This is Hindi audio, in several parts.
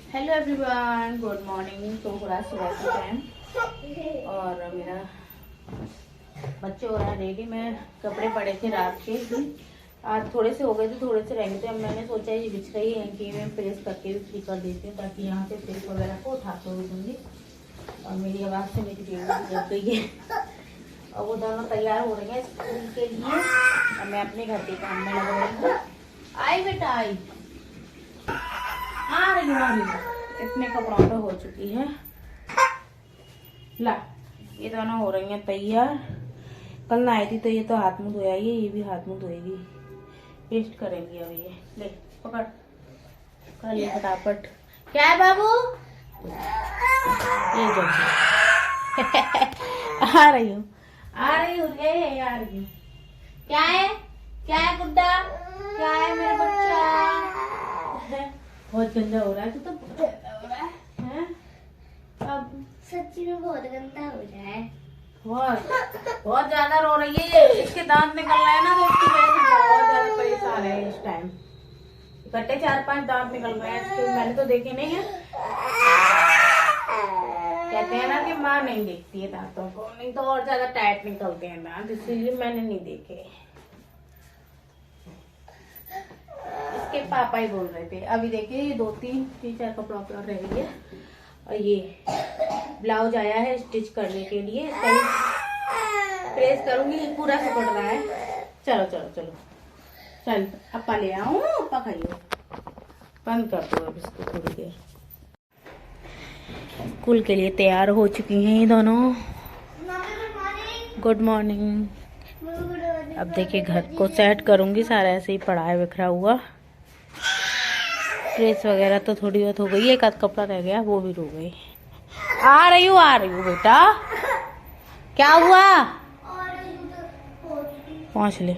Hello everyone, good morning. तो हो रहा सुबह का टाइम और मेरा बच्चे हो रहा है रेडी। मैं कपड़े पड़े थे रात के, आज थोड़े से हो गए थे, थोड़े से रह गए थे। अब मैंने सोचा ये बिछ रही है कि मैं प्रेस करके भी फ्री कर देती हूँ ताकि यहाँ से प्रेस वगैरह को उठा कर दूँगी। और मेरी आवाज़ से मेरी टेबल भी जग गई है और वो दोनों तैयार हो रही हैं स्कूल के लिए और मैं अपने घर के काम में लग रही हूँ। आई बेटा आई, आ रही हूँ। इतने कपड़ों पे हो चुकी है। ला, ये दोनों हो रही हैं तैयार। कल ना आई थी तो ये तो हाथ मुंह धोया, ये भी हाथ मुंह धोएगी, पेस्ट करेंगी। अब ये ले पकड़ कर ले फटाफट। क्या है बाबू? ये जो आ रही हूँ आ रही हूँ क्या है? क्या है गुड्डा? क्या है मेरा बच्चा? बहुत गंदा हो रहा है, तो बहुत गंदा हो रहा है? अब सच्ची में बहुत गंदा हो रहा है। बहुत ज्यादा रो रही है। इसके दांत निकल रहे हैं ना, तो उसकी वजह से बहुत ज्यादा परेशान है इस टाइम। इकट्ठे 4-5 दांत निकल रहे हैं इसके, मैंने तो देखे नहीं है। कहते हैं ना कि माँ नहीं देखती है दांतों को, नहीं तो और ज्यादा टाइट निकलते हैं दांत, इसीलिए मैंने नहीं देखे। इसके पापा ही बोल रहे थे। अभी देखिए ये 2-3-4 कपड़ों पे और रह गई है। और ये ब्लाउज आया है स्टिच करने के लिए, प्रेस करूंगी। पूरा सिकुड़ रहा है। चलो चलो चलो चल, अपा ले आऊं, अपा खाइयो। बंद कर दो अब इसको थोड़ी देर। स्कूल के लिए तैयार हो चुकी हैं ये दोनों। Good morning. अब देखिए घर को सेट करूंगी, सारा ऐसे ही पड़ा है बिखरा हुआ। प्रेस वगैरह तो थोड़ी बहुत हो गई, एक आध कपड़ा रह गया, वो भी रो गई। आ रही हूँ बेटा। क्या हुआ? पहुँच ले।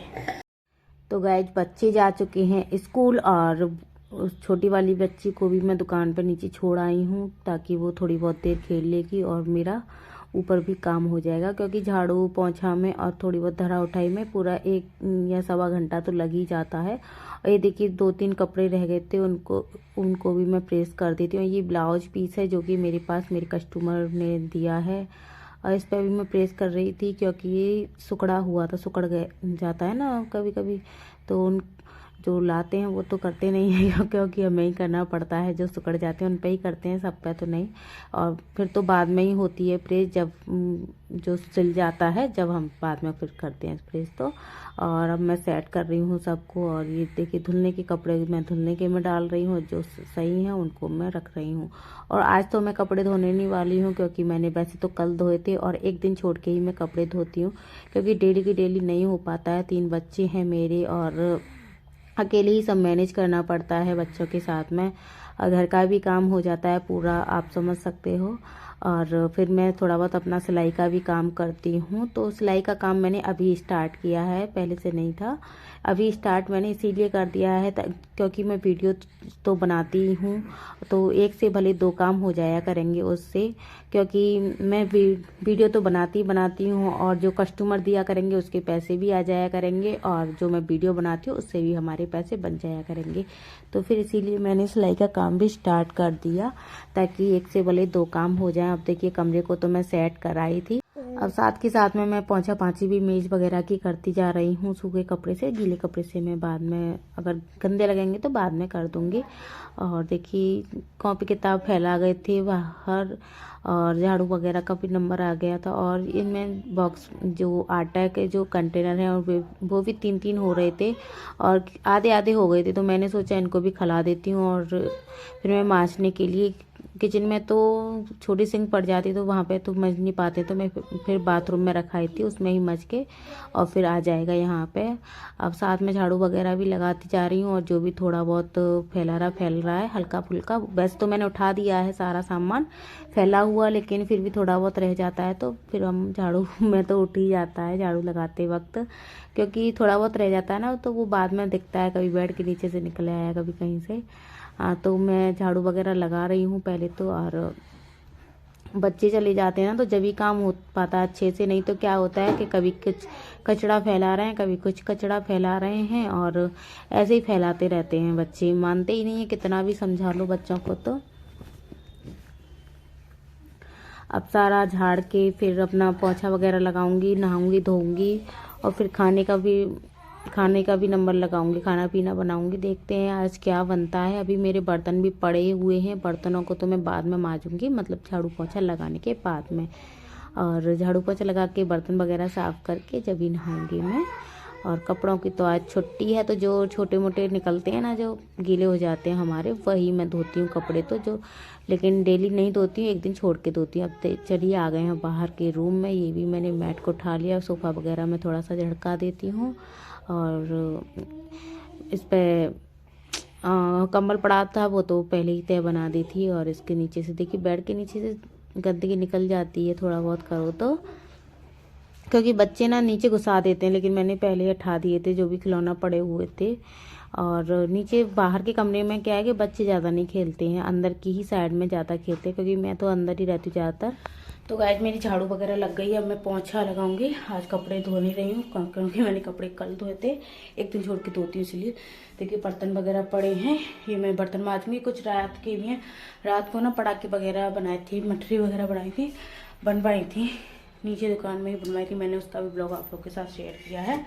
तो गाइस बच्चे जा चुके हैं स्कूल और उस छोटी वाली बच्ची को भी मैं दुकान पर नीचे छोड़ आई हूँ ताकि वो थोड़ी बहुत देर खेल लेगी और मेरा ऊपर भी काम हो जाएगा, क्योंकि झाड़ू पोंछा में और थोड़ी बहुत धरा उठाई में पूरा 1 या सवा घंटा तो लग ही जाता है। और ये देखिए 2-3 कपड़े रह गए थे, उनको भी मैं प्रेस कर देती हूँ। ये ब्लाउज पीस है जो कि मेरे पास मेरे कस्टमर ने दिया है और इस पर भी मैं प्रेस कर रही थी, क्योंकि ये सिकुड़ा हुआ था, सिकुड़ जाता है ना कभी कभी। तो उन जो लाते हैं वो तो करते नहीं है क्योंकि हमें ही करना पड़ता है। जो सिकुड़ जाते हैं उन पे ही करते हैं, सब पे तो नहीं। और फिर तो बाद में ही होती है प्रेस, जब जो सिल जाता है, जब हम बाद में फिर करते हैं प्रेस। तो और अब मैं सेट कर रही हूँ सबको। और ये देखिए धुलने के कपड़े मैं धुलने के में डाल रही हूँ, जो सही हैं उनको मैं रख रही हूँ। और आज तो मैं कपड़े धोने नहीं वाली हूँ, क्योंकि मैंने वैसे तो कल धोए थे और एक दिन छोड़ के ही मैं कपड़े धोती हूँ, क्योंकि डेली की डेली नहीं हो पाता है। 3 बच्चे हैं मेरे और अकेले ही सब मैनेज करना पड़ता है बच्चों के साथ में। और घर का भी काम हो जाता है पूरा, आप समझ सकते हो। और फिर मैं थोड़ा बहुत अपना सिलाई का भी काम करती हूँ। तो सिलाई का काम मैंने अभी स्टार्ट किया है, पहले से नहीं था। अभी स्टार्ट मैंने इसीलिए कर दिया है क्योंकि मैं वीडियो तो बनाती हूँ, तो एक से भले 2 काम हो जाया करेंगे उससे। क्योंकि मैं वीडियो तो बनाती हूँ और जो कस्टमर दिया करेंगे उसके पैसे भी आ जाया करेंगे, और जो मैं वीडियो बनाती हूँ उससे भी हमारे पैसे बन जाया करेंगे। तो फिर इसीलिए मैंने सिलाई का काम भी स्टार्ट कर दिया, ताकि एक से भले 2 काम हो जाएं। अब देखिए कमरे को तो मैं सेट कराई थी, अब साथ के साथ में मैं पोंछा पाछी भी मेज वगैरह की करती जा रही हूँ। सूखे कपड़े से, गीले कपड़े से मैं बाद में, अगर गंदे लगेंगे तो बाद में कर दूँगी। और देखिए कॉपी किताब फैला गए थे बाहर, और झाड़ू वगैरह का भी नंबर आ गया था। और इनमें बॉक्स जो आटा के जो कंटेनर हैं और वो भी 3-3 हो रहे थे और आधे आधे हो गए थे, तो मैंने सोचा इनको भी खिला देती हूँ। और फिर मैं मांजने के लिए, किचन में तो छोटी सिंक पड़ जाती तो वहाँ पे तो मज नहीं पाते, तो मैं फिर बाथरूम में रखाई थी, उसमें ही मज के और फिर आ जाएगा यहाँ पे। अब साथ में झाड़ू वगैरह भी लगाती जा रही हूँ, और जो भी थोड़ा बहुत फैल रहा है हल्का फुल्का। वैसे तो मैंने उठा दिया है सारा सामान फैला हुआ, लेकिन फिर भी थोड़ा बहुत रह जाता है, तो फिर हम झाड़ू में तो उठ ही जाता है झाड़ू लगाते वक्त, क्योंकि थोड़ा बहुत रह जाता है ना, तो वो बाद में दिखता है, कभी बेड के नीचे से निकल आया, कभी कहीं से। तो मैं झाड़ू वगैरह लगा रही हूँ पहले तो। और बच्चे चले जाते हैं ना, तो जब भी काम हो पाता अच्छे से, नहीं तो क्या होता है कि कभी कुछ कचड़ा फैला रहे हैं, कभी कुछ कचड़ा फैला रहे हैं, और ऐसे ही फैलाते रहते हैं बच्चे, मानते ही नहीं है, कितना भी समझा लो बच्चों को। तो अब सारा झाड़ के फिर अपना पोछा वगैरह लगाऊंगी, नहाऊंगी, धोऊंगी और फिर खाने का भी नंबर लगाऊंगी, खाना पीना बनाऊंगी। देखते हैं आज क्या बनता है। अभी मेरे बर्तन भी पड़े हुए हैं, बर्तनों को तो मैं बाद में मांजूंगी, मतलब झाड़ू पोछा लगाने के बाद में। और झाड़ू पोछा लगा के बर्तन वगैरह साफ़ करके जब ही नहाऊंगी मैं। और कपड़ों की तो आज छुट्टी है, तो जो छोटे मोटे निकलते हैं ना, जो गीले हो जाते हैं हमारे, वही मैं धोती हूँ कपड़े तो, जो लेकिन डेली नहीं धोती हूँ, एक दिन छोड़ के धोती हूँ। अब चलिए आ गए हैं बाहर के रूम में। ये भी मैंने मैट को उठा लिया, सोफ़ा वगैरह में थोड़ा सा झड़का देती हूँ। और इस पर कंबल पड़ा था, वो तो पहले ही तय बना दी थी। और इसके नीचे से देखिए, बेड के नीचे से गंदगी निकल जाती है थोड़ा बहुत करो तो, क्योंकि बच्चे ना नीचे घुसा देते हैं, लेकिन मैंने पहले ही हटा दिए थे जो भी खिलौना पड़े हुए थे। और नीचे बाहर के कमरे में क्या है कि बच्चे ज़्यादा नहीं खेलते हैं, अंदर की ही साइड में ज़्यादा खेलते हैं, क्योंकि मैं तो अंदर ही रहती हूँ ज़्यादातर। तो गाइस मेरी झाड़ू वगैरह लग गई है, अब मैं पोंछा लगाऊंगी। आज कपड़े धो नहीं रही हूँ क्योंकि मैंने कपड़े कल धोए थे, एक दिन छोड़ के धोती हूँ इसलिए। देखिए बर्तन वगैरह पड़े हैं, ये मैं बर्तन मांजूंगी। कुछ रात के भी हैं, रात को ना पटाखे वगैरह बनाई थी, मठरी वगैरह बनवाई थी, नीचे दुकान में ही बनवाई थी मैंने, उसका भी ब्लॉग आप लोग के साथ शेयर किया है।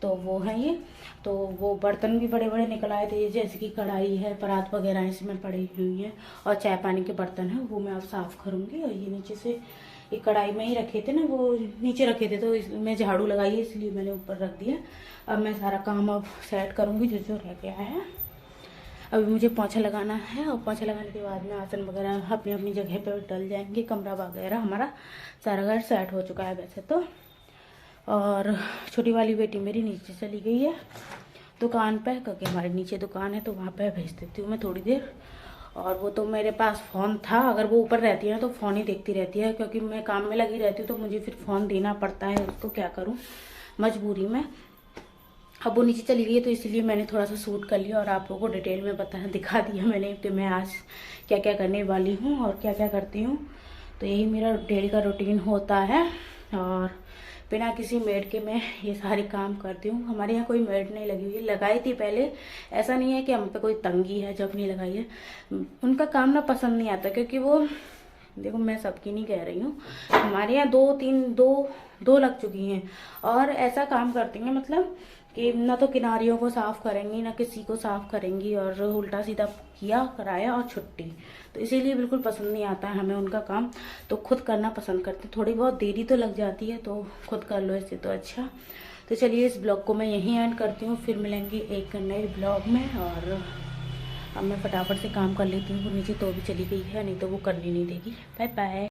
तो वो है ये, तो वो बर्तन भी बड़े बड़े निकल आए थे, जैसे कि कढ़ाई है, परात वगैरह इसमें पड़ी हुई है, और चाय पानी के बर्तन है वो मैं अब साफ़ करूँगी। और ये नीचे से ये कढ़ाई में ही रखे थे ना, वो नीचे रखे थे, तो इसमें झाड़ू लगाई है इसलिए मैंने ऊपर रख दिया। अब मैं सारा काम अब सेट करूँगी जो जो रह गया है। अभी मुझे पोंछा लगाना है, और पोंछा लगाने के बाद में आसन वगैरह अपनी अपनी जगह पर डल जाएंगे। कमरा वगैरह हमारा सारा घर सेट हो चुका है वैसे तो। और छोटी वाली बेटी मेरी नीचे चली गई है दुकान पे, क्योंकि हमारे नीचे दुकान है, तो वहाँ पे भेज देती हूँ मैं थोड़ी देर। और वो तो मेरे पास फ़ोन था, अगर वो ऊपर रहती है ना तो फ़ोन ही देखती रहती है, क्योंकि मैं काम में लगी रहती हूँ तो मुझे फिर फ़ोन देना पड़ता है उसको, क्या करूँ मजबूरी में। अब वो नीचे चली गई है तो इसलिए मैंने थोड़ा सा शूट कर लिया और आप लोगों को डिटेल में दिखा दिया मैंने कि मैं आज क्या क्या करने वाली हूँ और क्या क्या करती हूँ। तो यही मेरा डेली का रूटीन होता है, और बिना किसी मेड के मैं ये सारे काम करती हूँ। हमारे यहाँ कोई मेड नहीं लगी हुई, लगाई थी पहले, ऐसा नहीं है कि हम पे कोई तंगी है जब नहीं लगाई है। उनका काम ना पसंद नहीं आता, क्योंकि वो, देखो मैं सबकी नहीं कह रही हूँ, हमारे यहाँ दो लग चुकी हैं, और ऐसा काम करती हैं मतलब कि ना तो किनारियों को साफ करेंगी ना किसी को साफ करेंगी, और उल्टा सीधा किया कराया और छुट्टी। तो इसीलिए बिल्कुल पसंद नहीं आता है हमें उनका काम, तो खुद करना पसंद करते। थोड़ी बहुत देरी तो लग जाती है, तो खुद कर लो इससे तो अच्छा। तो चलिए इस ब्लॉग को मैं यहीं एंड करती हूँ, फिर मिलेंगे एक नए ब्लॉग में। और अब मैं फटाफट से काम कर लेती हूँ, वो नीचे तो भी चली गई है, नहीं तो वो करने नहीं देगी। Bye bye.